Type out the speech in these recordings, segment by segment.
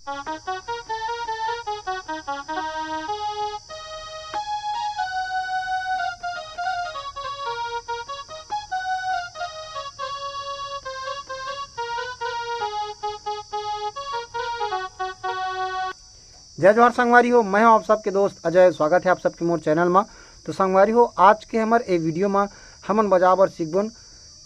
जय जोहार संगवारी हो, मैं हूं आप सबके दोस्त अजय। स्वागत है आप सबके मोर चैनल में। तो संगवारी हो, आज के हमार ए वीडियो में हमन बजाबर सीखबन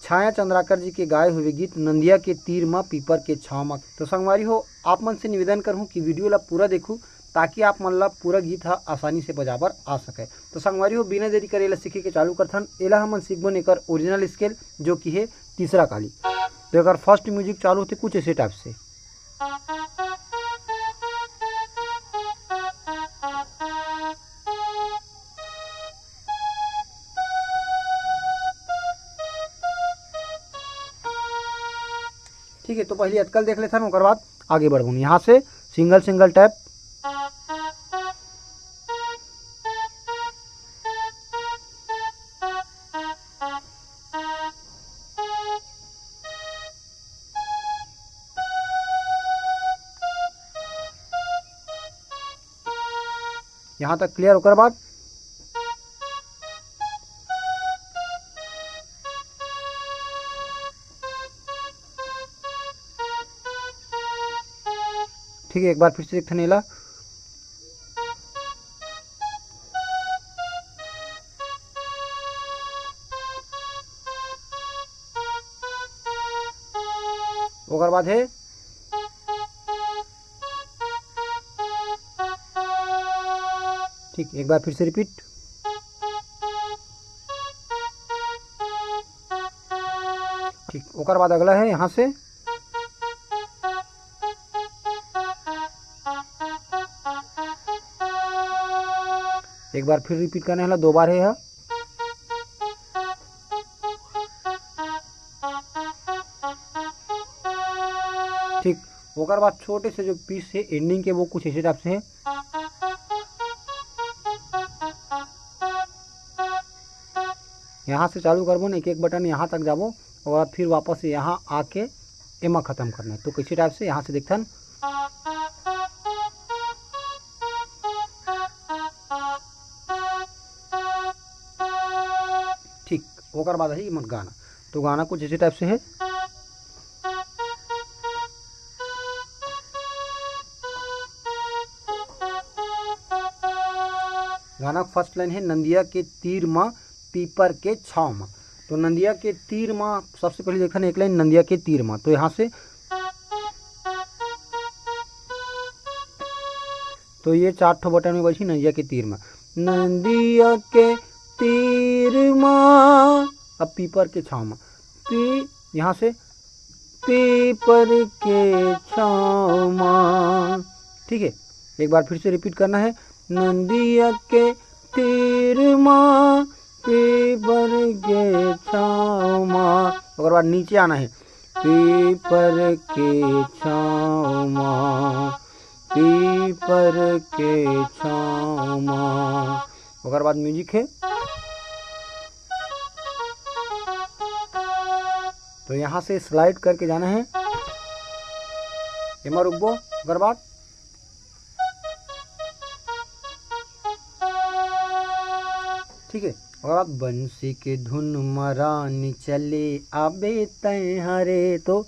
छाया चंद्राकर जी के गाए हुए गीत नंदिया के तीर में पीपर के छाव में। तो संगवारी हो, आप मन से निवेदन करूँ कि वीडियो ला पूरा देखूँ ताकि आप मन ला पूरा गीत हा आसानी से बजाबर आ सके। तो संगवारी हो, बिना देरी करे सीखे के चालू करथन। एला हमन सीखबन एक ओरिजिनल स्केल जो कि है तीसरा काली। तो एक फर्स्ट म्यूजिक चालू होते कुछ ऐसे टाइप से। ठीक है, तो पहले अटकल देख लेते हैं, उसके बाद आगे बढ़ूँ। यहाँ से सिंगल सिंगल टैप, यहाँ तक क्लियर। उसके बाद ठीक है, एक बार फिर से देखते नेला। उसके बाद है ठीक, एक बार फिर से रिपीट। ठीक, उसके बाद अगला है यहाँ से एक बार फिर रिपीट करने वाला, दो बार है यह। ठीक, उसके बाद छोटे से जो पीस है एंडिंग के वो कुछ ऐसे टाइप से है। यहाँ से चालू करबो न, एक एक बटन यहाँ तक जाबो और फिर वापस यहाँ आके एमा ख़त्म करना है। तो किसी टाइप से यहाँ से देखथन। ठीक, ओकर बाद है मत गाना। तो गाना कुछ इसी टाइप से है। गाना फर्स्ट लाइन है नंदिया के तीर माँ पीपर के छाव माँ। तो नंदिया के तीर माँ सबसे पहले देखा ना, एक लाइन नंदिया के तीर माँ। तो यहाँ से तो ये 4 ठो बटन में बची नंदिया के तीर माँ, नंदिया के तीर माँ। अब पीपर के छाव माँ, पी यहाँ से पीपर के छाव माँ। ठीक है, एक बार फिर से रिपीट करना है, नंदिया के तीर माँ पीपर के छाव माँ। और बाद नीचे आना है, पीपर के छाव माँ पीपर के छाव माँ। और बाद म्यूजिक है। तो यहाँ से स्लाइड करके जाना है, एमा रुकबो। अगर बाद ठीक है, और आप बंसी के धुन मरानी चले आबे तय हरे। तो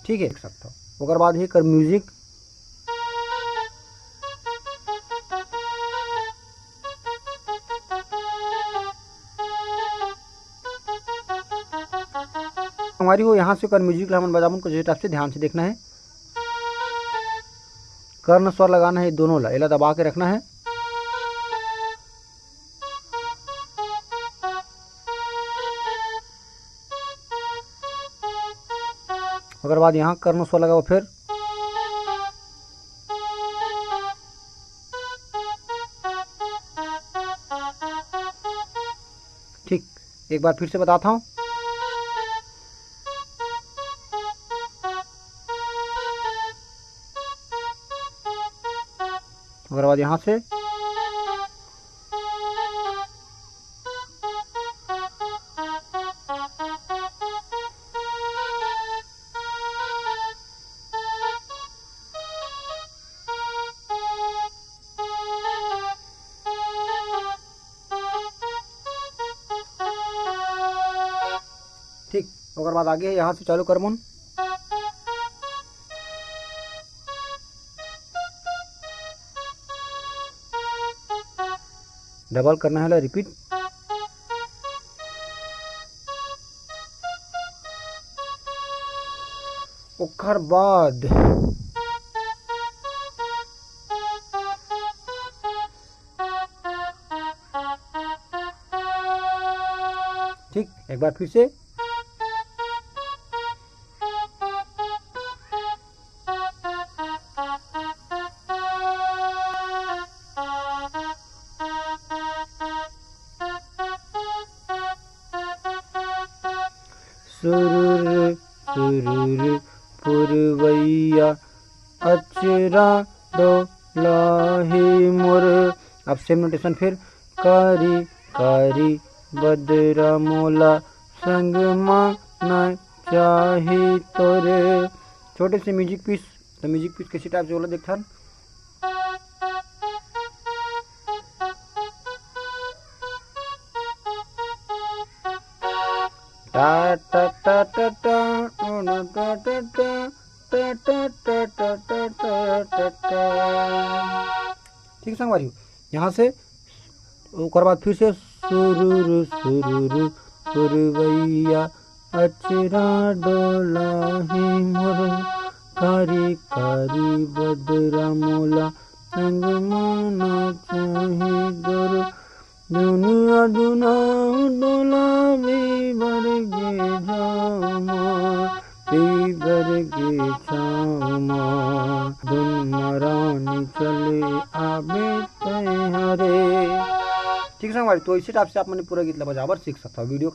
ठीक है, देख सकता हूँ। ओकर बाद ही कर म्यूजिक। हमारी वो यहाँ से कर म्यूजिक हमन बजाबन को जो टाइप से ध्यान से देखना है। कर्ण स्वर लगाना है दोनों ला, एला दबा के रखना है। अगर बाद यहाँ कर्ण स्वर लगाओ फिर ठीक, एक बार फिर से बताता हूँ। अगर बाद यहाँ से ठीक। ओकर बाद आगे यहाँ से चालू कर मन डबल करना है रिपीट। ओकर बाद ठीक एक बार फिर से सुरुर सुरुर पुरवैया अचरा डोलाही मोर। अब सेम नोटेशन फिर कारी कारी बदरा मोला संग माना चाही तोरे। छोटे से म्यूजिक पीस, तो म्यूजिक पीस किसी टाइप से बोला देखता है। टा टा टा टा टा टा टा टा टा टा टा टा टा टा टा। ठीक संग बारी यहाँ से ओकर बाद फिर से सुरुरु सुरुरु पुरवैया अचरा डोलाही मोर कारी कारी बदरा मोला संग माना चाही गोर। दुनिया दुना डोला बीबर गे झामा बीबर गे छामा धुन मरानी चले आबे तैयारे। ठीक संग भाई, तो इसी टाइप से आप मैंने पूरा गीत बजावर सीख सकता हूँ। वीडियो